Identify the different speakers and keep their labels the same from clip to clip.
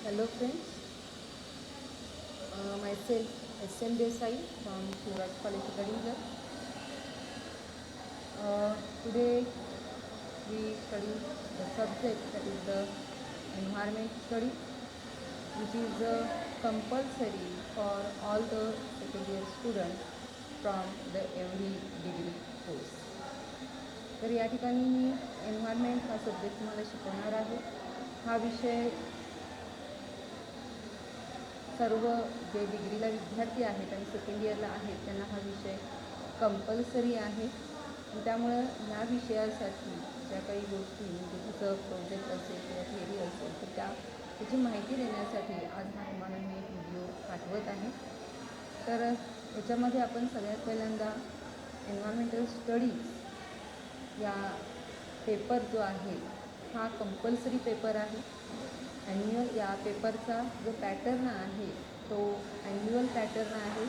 Speaker 1: Hello friends, myself S.M. Desai from Suraj College, Gadingar. Today we study the subject that is the environment study, which is compulsory for all the second year students from the every degree course. तर या ठिकाणी मी environment हा subject तुम्हाला शिकवणार आहे. हा विषय सर्व जे डिग्रीला विद्यार्थी आहेत आणि सेकंड इयरला आहेत त्यांना हा विषय कंपल्सरी आहे. त्यामुळं ह्या विषयासाठी ज्या काही गोष्टी म्हणजे तिचं प्रोजेक्ट असेल किंवा थिअरी असेल तर त्याची माहिती देण्यासाठी आज हा तुम्हाला मी एक व्हिडिओ पाठवत आहे. तर याच्यामध्ये आपण सगळ्यात पहिल्यांदा एन्व्हायरमेंटल स्टडीज या पेपर जो आहे हा कंपल्सरी पेपर आहे. या पेपरचा जो पॅटर्न आहे तो ॲन्युअल पॅटर्न आहे.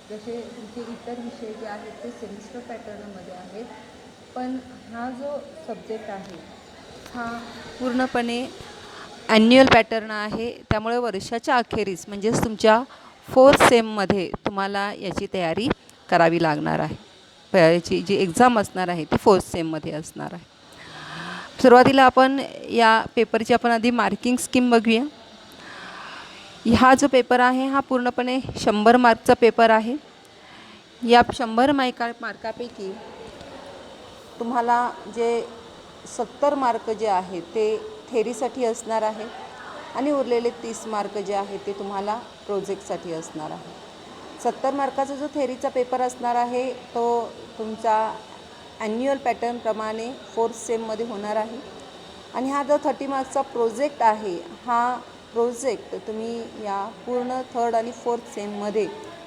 Speaker 1: जसे तुमचे इतर विषय जे आहेत ते सेमिस्टर पॅटर्नमध्ये आहेत, पण हा जो सब्जेक्ट आहे हा पूर्णपणे ॲन्युअल पॅटर्न आहे. त्यामुळे वर्षाच्या अखेरीस म्हणजेच तुमच्या 4th सेममध्ये तुम्हाला याची तयारी करावी लागणार आहे. याची जी एक्झाम असणार आहे ती 4th सेममध्ये असणार आहे. सुरुवातीला आपण या पेपरची आधी मार्किंग स्कीम बघूया. हा जो पेपर आहे हा पूर्णपणे 100 मार्कचा पेपर आहे. या 100 मार्कापैकी तुम्हाला जे 70 मार्क जे आहेत ते थेरीसाठी असणार आहे आणि उरलेले 30 मार्क जे आहेत ते तुम्हाला प्रोजेक्टसाठी असणार आहे. 70 मार्काचा जो थेरीचा पेपर असणार आहे तो तुमचा ॲन्युअल पॅटर्नप्रमाणे 4th सेममध्ये होणार आहे. आणि हा जो 30 मार्क्सचा प्रोजेक्ट आहे हा प्रोजेक्ट तुम्ही या पूर्ण 3rd आणि 4th सेममध्ये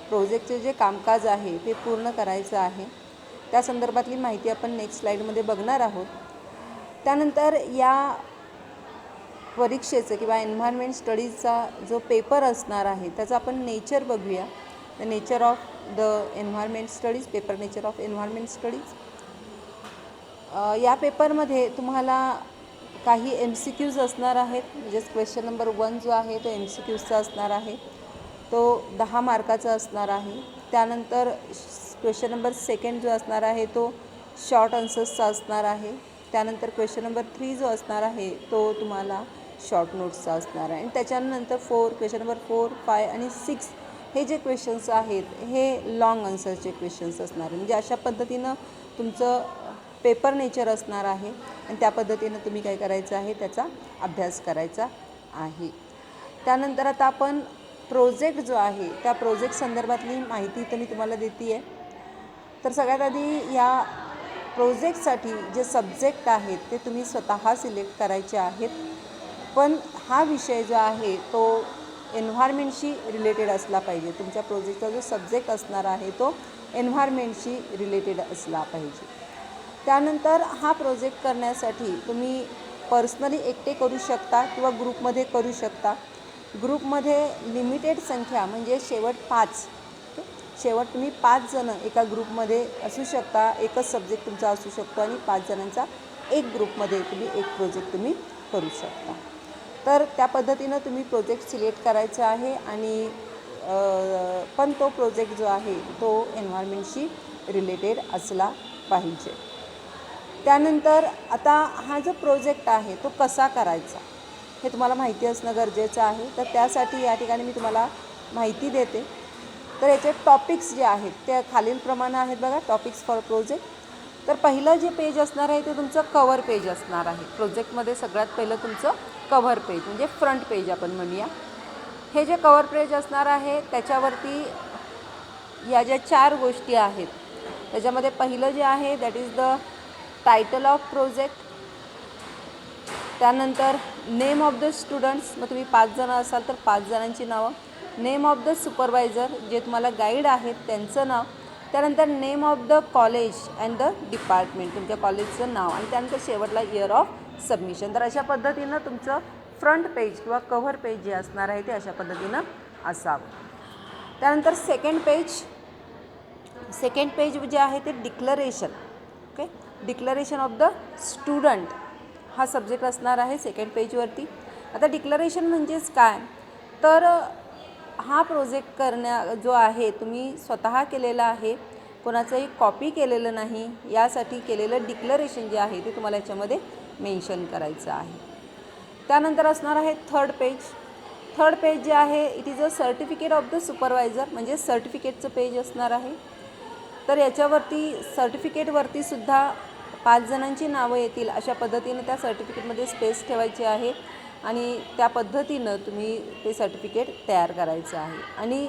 Speaker 1: प्रोजेक्टचे जे कामकाज आहे ते पूर्ण करायचं आहे. त्या संदर्भातली माहिती आपण नेक्स्ट स्लाईडमध्ये बघणार आहोत. त्यानंतर या परीक्षेचं किंवा एन्व्हायरमेंट स्टडीजचा जो पेपर असणार आहे त्याचा आपण नेचर बघूया. The nature of the environment studies, paper nature of environment studies. या पेपरमध्ये तुम्हाला काही MCQs असणार आहेत. म्हणजेच क्वेश्चन नंबर 1 जो आहे तो MCQsचा असणार आहे, तो 10 मार्काचा असणार आहे. त्यानंतर क्वेश्चन नंबर 2 जो असणार आहे तो शॉर्ट आन्सर्सचा असणार आहे. त्यानंतर क्वेश्चन नंबर 3 जो असणार आहे तो तुम्हाला शॉर्ट नोट्सचा असणार आहे. आणि त्याच्यानंतर क्वेश्चन नंबर 4, 5 आणि 6 हे जे क्वेश्चन्स आहेत हे लॉंग आन्सरचे क्वेश्चन्स असणार आहे. म्हणजे अशा पद्धतीनं तुमचं पेपर नेचर असणार आहे आणि त्या पद्धतीनं तुम्ही काय करायचं आहे त्याचा अभ्यास करायचा आहे. त्यानंतर आता आपण प्रोजेक्ट जो आहे त्या प्रोजेक्ट संदर्भातली माहिती तर मी तुम्हाला देते आहे. तर सगळ्यात आधी या प्रोजेक्टसाठी जे सब्जेक्ट आहेत ते तुम्ही स्वतः सिलेक्ट करायचे आहेत. पण हा विषय जो आहे तो एन्व्हायरमेंटशी रिलेटेड असला पाहिजे. तुमच्या प्रोजेक्टचा जो सब्जेक्ट असणार आहे तो एन्व्हायरमेंटशी रिलेटेड असला पाहिजे. त्यानंतर हा प्रोजेक्ट करण्यासाठी तुम्ही पर्सनली एकटे करू शकता किंवा ग्रुपमध्ये करू शकता. ग्रुपमध्ये लिमिटेड संख्या म्हणजे शेवट 5, शेवट तुम्ही 5 जणं एका ग्रुपमध्ये असू शकता. एकच सब्जेक्ट तुमचा असू शकतो आणि 5 जणांचा एक ग्रुपमध्ये तुम्ही एक प्रोजेक्ट तुम्ही करू शकता. तर त्या पद्धतीनं तुम्ही प्रोजेक्ट सिलेक्ट करायचा आहे आणि पण तो प्रोजेक्ट जो आहे तो एन्व्हायरमेंटशी रिलेटेड असला पाहिजे. त्यानंतर आता हा जो प्रोजेक्ट आहे तो कसा करायचा हे तुम्हाला माहिती असणं गरजेचं आहे. तर त्यासाठी या ठिकाणी मी तुम्हाला माहिती देते. तर याचे टॉपिक्स जे आहेत ते खालीलप्रमाणे आहेत बघा. Topics for project. तर पहिलं जे पेज असणार आहे ते तुमचं कव्हर पेज असणार आहे. प्रोजेक्टमध्ये सगळ्यात पहिलं तुमचं कव्हर पेज म्हणजे फ्रंट पेज आपण म्हणूया. हे जे कव्हर पेज असणार आहे त्याच्यावरती या ज्या 4 गोष्टी आहेत त्याच्यामध्ये पहिलं जे आहे that is the title of project. त्यानंतर नेम ऑफ द स्टुडंट्स, मग तुम्ही 5 जणं असाल तर 5 जणांची नावं. नेम ऑफ द सुपरवायझर, जे तुम्हाला गाईड आहेत त्यांचं नाव. त्यानंतर name of the college and the department, तुमच्या कॉलेजचं नाव. आणि त्यानंतर शेवटला इयर ऑफ सबमिशन. तर अशा पद्धतीनं तुमचं फ्रंट पेज किंवा कव्हर पेज जे असणार आहे ते अशा पद्धतीनं असावं. त्यानंतर सेकंड पेज जे आहे ते declaration. Okay, declaration of the student हा सब्जेक्ट असणार आहे सेकंड पेजवरती. आता डिक्लरेशन म्हणजेच काय तर हा प्रोजेक्ट जो आहे तुम्ही स्वतः केलेला आहे, कोणाचंही कॉपी केलेलं नाही, यासाठी केलेलं डिक्लरेशन जे आहे ते तुम्हाला याच्यामध्ये मेन्शन करायचं आहे. त्यानंतर असणार आहे थर्ड पेज जे आहे it is a certificate of the supervisor, म्हणजे सर्टिफिकेटचं पेज असणार आहे. तर याच्यावरती सर्टिफिकेटवरती सुद्धा 5 जणांची नावं येतील अशा पद्धतीने त्या सर्टिफिकेटमध्ये स्पेस ठेवायची आहे आणि त्या पद्धतीनं तुम्ही ते सर्टिफिकेट तयार करायचं आहे. आणि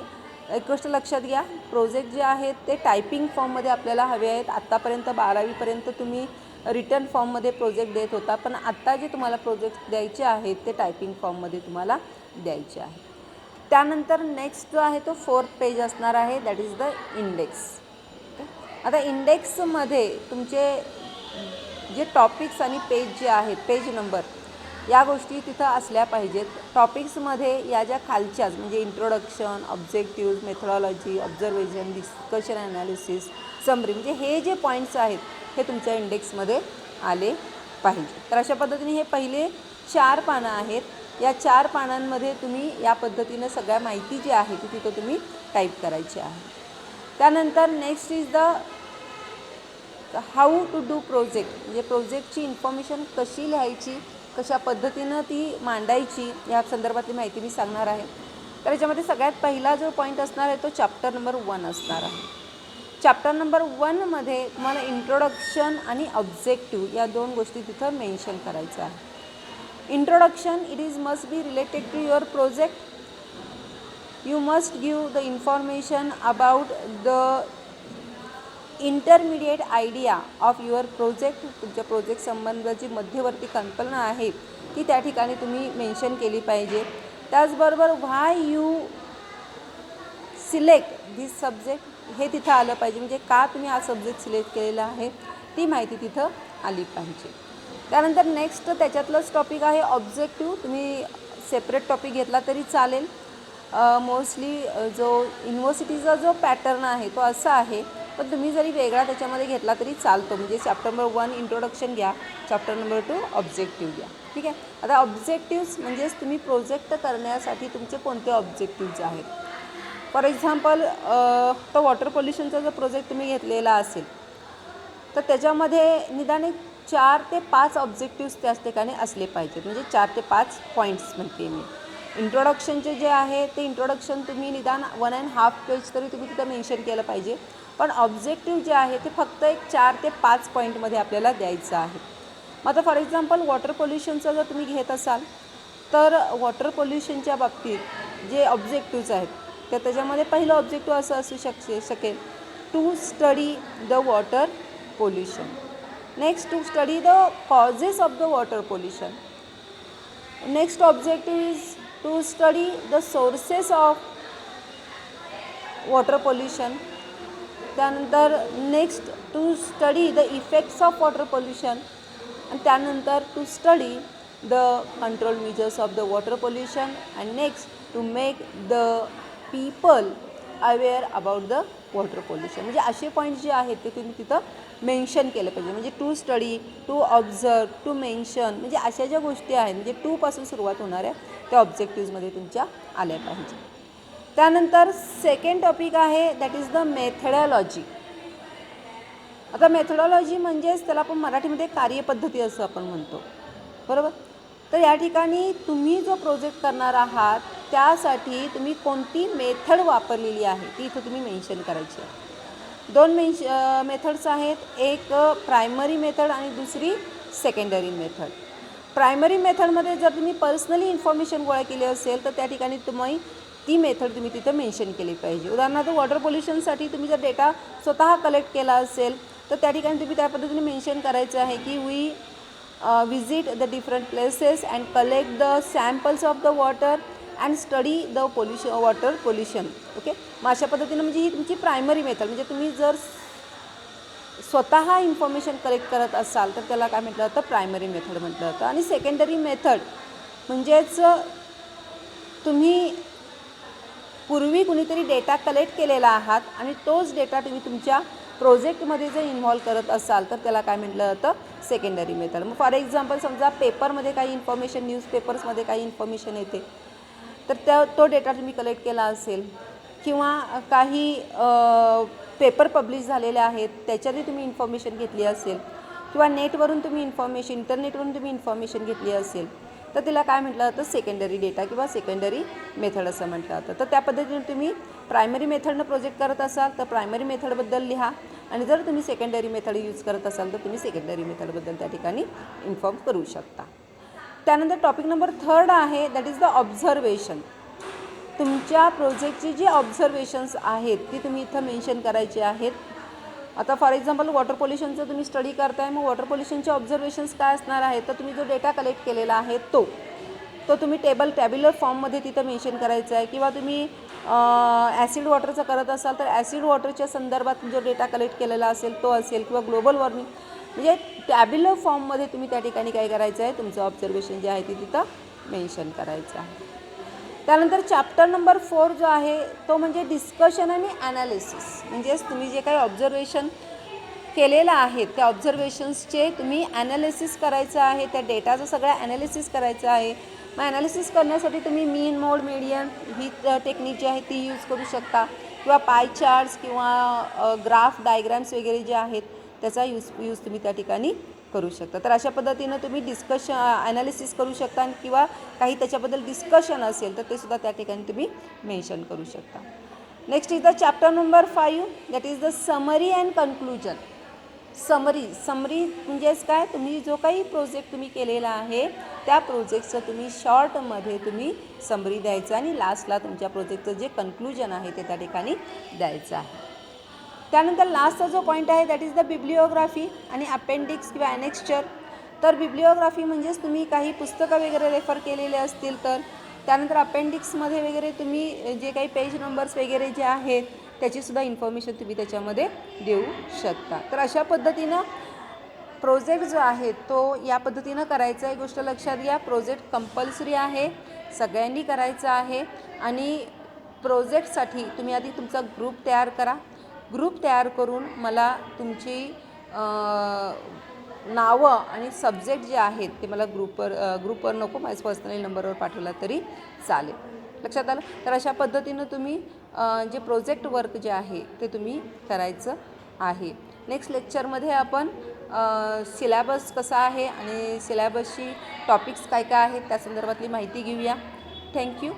Speaker 1: एक गोष्ट लक्षात घ्या, प्रोजेक्ट जे आहेत ते टायपिंग फॉर्ममध्ये आपल्याला हवे आहेत. आत्तापर्यंत 12वीपर्यंत तुम्ही रिटर्न फॉर्ममध्ये प्रोजेक्ट देत होता, पण आत्ता जे तुम्हाला प्रोजेक्ट द्यायचे आहेत ते टायपिंग फॉर्ममध्ये तुम्हाला द्यायचे आहे. त्यानंतर नेक्स्ट जो आहे तो 4th पेज असणार आहे, दॅट इज द इंडेक्स. आता इंडेक्समध्ये तुमचे जे टॉपिक्स आणि पेज जे आहेत, पेज नंबर, या गोष्टी तिथं असल्या पाहिजेत. टॉपिक्समध्ये या ज्या खालच्याच म्हणजे introduction, objective, methodology, observation, discussion, analysis, summary, म्हणजे हे जे पॉईंट्स आहेत हे तुमच्या इंडेक्समध्ये आले पाहिजे. तर अशा पद्धतीने हे पहिले 4 पानं आहेत. या 4 पानांमध्ये तुम्ही या पद्धतीनं सगळ्या माहिती जी आहे ती तिथं तुम्ही टाईप करायची आहे. त्यानंतर next is the how to do project, म्हणजे प्रोजेक्टची इन्फॉर्मेशन कशी लिहायची, कशा पद्धतीनं ती मांडायची या संदर्भातली माहिती मी सांगणार आहे. तर याच्यामध्ये सगळ्यात पहिला जो पॉईंट असणार आहे तो चॅप्टर नंबर 1 असणार आहे. चॅप्टर नंबर 1मध्ये तुम्हाला इंट्रोडक्शन आणि ऑब्जेक्टिव्ह या 2 गोष्टी तिथं मेन्शन करायच्या आहे. Introduction, it is must be related to your project. You must give the information about the intermediate idea of your project. तुमच्या प्रोजेक्ट संबंधाची मध्यवर्ती कल्पना आहे ती त्या ठिकाणी तुम्ही मेन्शन केली पाहिजे. त्याचबरोबर व्हाय यू सिलेक्ट धिस सब्जेक्ट हे तिथं आलं पाहिजे, म्हणजे का तुम्ही हा सब्जेक्ट सिलेक्ट केलेला आहे ती माहिती तिथं आली पाहिजे. त्यानंतर नेक्स्ट त्याच्यातलंच टॉपिक आहे ऑब्जेक्टिव्ह. तुम्ही सेपरेट टॉपिक घेतला तरी चालेल. मोस्टली जो युनिव्हर्सिटीचा जो पॅटर्न आहे तो असा आहे, पण तुम्ही जरी वेगळा त्याच्यामध्ये घेतला तरी चालतो. म्हणजे चॅप्टर नंबर 1 इंट्रोडक्शन घ्या, चॅप्टर नंबर 2 ऑब्जेक्टिव्ह घ्या. ठीक आहे. आता ऑब्जेक्टिव्स म्हणजेच तुम्ही प्रोजेक्ट करण्यासाठी तुमचे कोणते ऑब्जेक्टिव्ज आहेत. फॉर एक्झाम्पल तर वॉटर पोल्युशनचा जर प्रोजेक्ट तुम्ही घेतलेला असेल तर त्याच्यामध्ये निदान 4 ते 5 ऑब्जेक्टिव्स त्याच ठिकाणी असले पाहिजेत. म्हणजे 4 ते 5 पॉईंट्स म्हणते मी. इंट्रोडक्शनचे जे आहे ते इंट्रोडक्शन तुम्ही निदान 1.5 पेज तरी तुम्ही तिथं मेन्शन केलं पाहिजे. पण ऑब्जेक्टिव्ह जे आहे ते फक्त 4 ते 5 पॉईंटमध्ये आपल्याला द्यायचं आहे. मग आता फॉर एक्झाम्पल वॉटर पोल्युशनचं जर तुम्ही घेत असाल तर वॉटर पोल्युशनच्या बाबतीत जे ऑब्जेक्टिव्ज आहेत तर त्याच्यामध्ये पहिलं ऑब्जेक्टिव्ह असं असू शकेल to study the water pollution. Next to study the causes of the water pollution. Next objective is to study the sources of water pollution. त्यानंतर next to study the effects of water pollution. आणि त्यानंतर to study the control measures of the water pollution. And next to make the people aware about the water pollution. म्हणजे असे points जे आहेत ते तुम्ही तिथं मेन्शन केलं पाहिजे. म्हणजे to study, to observe, to mention, म्हणजे अशा ज्या गोष्टी आहेत म्हणजे 2 पासून सुरुवात होणाऱ्या त्या ऑब्जेक्टिव्हजमध्ये तुमच्या आल्या पाहिजे. त्यानंतर सेकंड टॉपिक आहे दॅट इज द मेथडॉलॉजी. आता मेथडॉलॉजी म्हणजेच त्याला आपण मराठीमध्ये कार्यपद्धती असं आपण म्हणतो, बरोबर. तर या ठिकाणी तुम्ही जो प्रोजेक्ट करणार आहात त्यासाठी तुम्ही कोणती मेथड वापरलेली आहे ती इथं तुम्ही मेन्शन करायची आहे. 2 मेथड्स आहेत, एक प्रायमरी मेथड आणि दुसरी सेकंडरी मेथड. प्रायमरी मेथडमध्ये जर तुम्ही पर्सनली इन्फॉर्मेशन गोळा केली असेल तर त्या ठिकाणी तुम्ही ती मेथड तुम्ही तिथं मेन्शन केली पाहिजे. उदाहरणार्थ वॉटर पोल्युशनसाठी तुम्ही जर डेटा स्वतः कलेक्ट केला असेल तर त्या ठिकाणी तुम्ही त्या पद्धतीने मेन्शन करायचं आहे की we visit the different places and collect the samples of the water and study the water pollution. Okay. मग अशा पद्धतीनं म्हणजे ही तुमची प्रायमरी मेथड. म्हणजे तुम्ही जर स्वतः इन्फॉर्मेशन कलेक्ट करत असाल तर त्याला काय म्हटलं जातं, प्रायमरी मेथड म्हटलं जातं. आणि सेकंडरी मेथड म्हणजेच तुम्ही पूर्वी कुणीतरी डेटा कलेक्ट केलेला आहात आणि तोच डेटा तुम्ही तुमच्या प्रोजेक्टमध्ये जर इन्व्हॉल्व करत असाल तर त्याला काय म्हटलं जातं, सेकंडरी मेथड. मग फॉर एक्झाम्पल समजा पेपरमध्ये काही इन्फॉर्मेशन, न्यूजपेपर्समध्ये काही इन्फॉर्मेशन येते तर तो डेटा तुम्ही कलेक्ट केला असेल किंवा काही पेपर पब्लिश झालेले आहेत त्याच्यातही तुम्ही इन्फॉर्मेशन घेतली असेल किंवा नेटवरून तुम्ही इंटरनेटवरून तुम्ही इन्फॉर्मेशन घेतली असेल तर तिला काय म्हटलं जातं, सेकंडरी डेटा किंवा सेकंडरी मेथड असं म्हटलं जातं. तर त्या पद्धतीने तुम्ही प्रायमरी मेथडनं प्रोजेक्ट करत असाल तर प्रायमरी मेथडबद्दल लिहा आणि जर तुम्ही सेकंडरी मेथड यूज करत असाल तर तुम्ही सेकंडरी मेथडबद्दल त्या ठिकाणी इन्फॉर्म करू शकता. त्यानंतर टॉपिक नंबर 3 आहे, दॅट इज द ऑब्झर्वेशन. तुमच्या प्रोजेक्टची जी ऑब्झर्वेशन्स आहेत ती तुम्ही इथं मेन्शन करायची आहेत. आता फॉर एक्झाम्पल वॉटर पोल्युशनचं तुम्ही स्टडी करताय, मग वॉटर पोल्युशनचे ऑब्झर्वेशन्स काय असणार आहेत, तर तुम्ही जो डेटा कलेक्ट केलेला आहे तो तुम्ही टॅब्युलर फॉर्ममध्ये तिथं मेन्शन करायचा आहे. किंवा तुम्ही ॲसिड वॉटरचं करत असाल तर ॲसिड वॉटरच्या संदर्भात जो डेटा कलेक्ट केलेला असेल तो असेल. किंवा ग्लोबल वॉर्मिंग म्हणजे टॅब्युलर फॉर्ममध्ये तुम्ही त्या ठिकाणी काय करायचं आहे, तुमचं ऑब्झर्वेशन जे आहे ते तिथं मेन्शन करायचं आहे. त्यानंतर चॅप्टर नंबर 4 जो आहे तो म्हणजे डिस्कशन आणि ॲनालिसिस. म्हणजेच तुम्ही जे काही ऑब्झर्वेशन केलेलं आहे त्या ऑब्झर्वेशन्सचे तुम्ही ॲनालिसिस करायचं आहे, त्या डेटाचं सगळं ॲनालिसिस करायचं आहे. मग ॲनालिसिस करण्यासाठी तुम्ही मीन मोड मीडियन ही टेक्निक जी आहे ती यूज करू शकता किंवा पाय चार्ट्स किंवा ग्राफ डायग्राम्स वगैरे जे आहेत त्याचा यूज तुम्ही त्या ठिकाणी करू शकता. तर अशा पद्धतीनं तुम्ही ॲनालिसिस करू शकता किंवा काही त्याच्याबद्दल डिस्कशन असेल तर ते सुद्धा त्या ठिकाणी तुम्ही मेन्शन करू शकता. Next is the chapter number 5, that is the summary and conclusion. Summary म्हणजेच काय, तुम्ही जो काही प्रोजेक्ट तुम्ही केलेला आहे त्या प्रोजेक्टचं तुम्ही शॉर्टमध्ये तुम्ही समरी द्यायचं आणि लास्टला तुमच्या प्रोजेक्टचं जे कन्क्लुजन आहे ते त्या ठिकाणी द्यायचं आहे. त्यानंतर लास्टचा जो पॉईंट आहे दॅट इज द बिब्लिओग्राफी आणि अपेंडिक्स किंवा ॲनेक्स्चर. तर बिब्लिओग्राफी म्हणजेच तुम्ही काही पुस्तकं वगैरे रेफर केलेले असतील तर. त्यानंतर अपेंडिक्समध्ये वगैरे तुम्ही जे काही पेज नंबर्स वगैरे जे आहेत त्याचीसुद्धा इन्फॉर्मेशन तुम्ही त्याच्यामध्ये देऊ शकता. तर अशा पद्धतीनं प्रोजेक्ट जो आहे तो या पद्धतीनं करायचा आहे. गोष्ट लक्षात घ्या, प्रोजेक्ट कंपल्सरी आहे, सगळ्यांनी करायचा आहे. आणि प्रोजेक्टसाठी तुम्ही आधी तुमचा ग्रुप तयार करा. ग्रुप तयार करून मला तुमची नावं आणि सब्जेक्ट जे आहेत ते मला ग्रुपवर नको, माझ्या पर्सनली नंबरवर पाठवला तरी चालेल. लक्षात आलं. तर अशा पद्धतीनं तुम्ही जे प्रोजेक्ट वर्क जे आहे ते तुम्ही करायचं आहे. नेक्स्ट लेक्चरमध्ये आपण सिलॅबस कसा आहे आणि सिलॅबसची टॉपिक्स काय काय आहेत त्या संदर्भातली माहिती घेऊया. थँक्यू.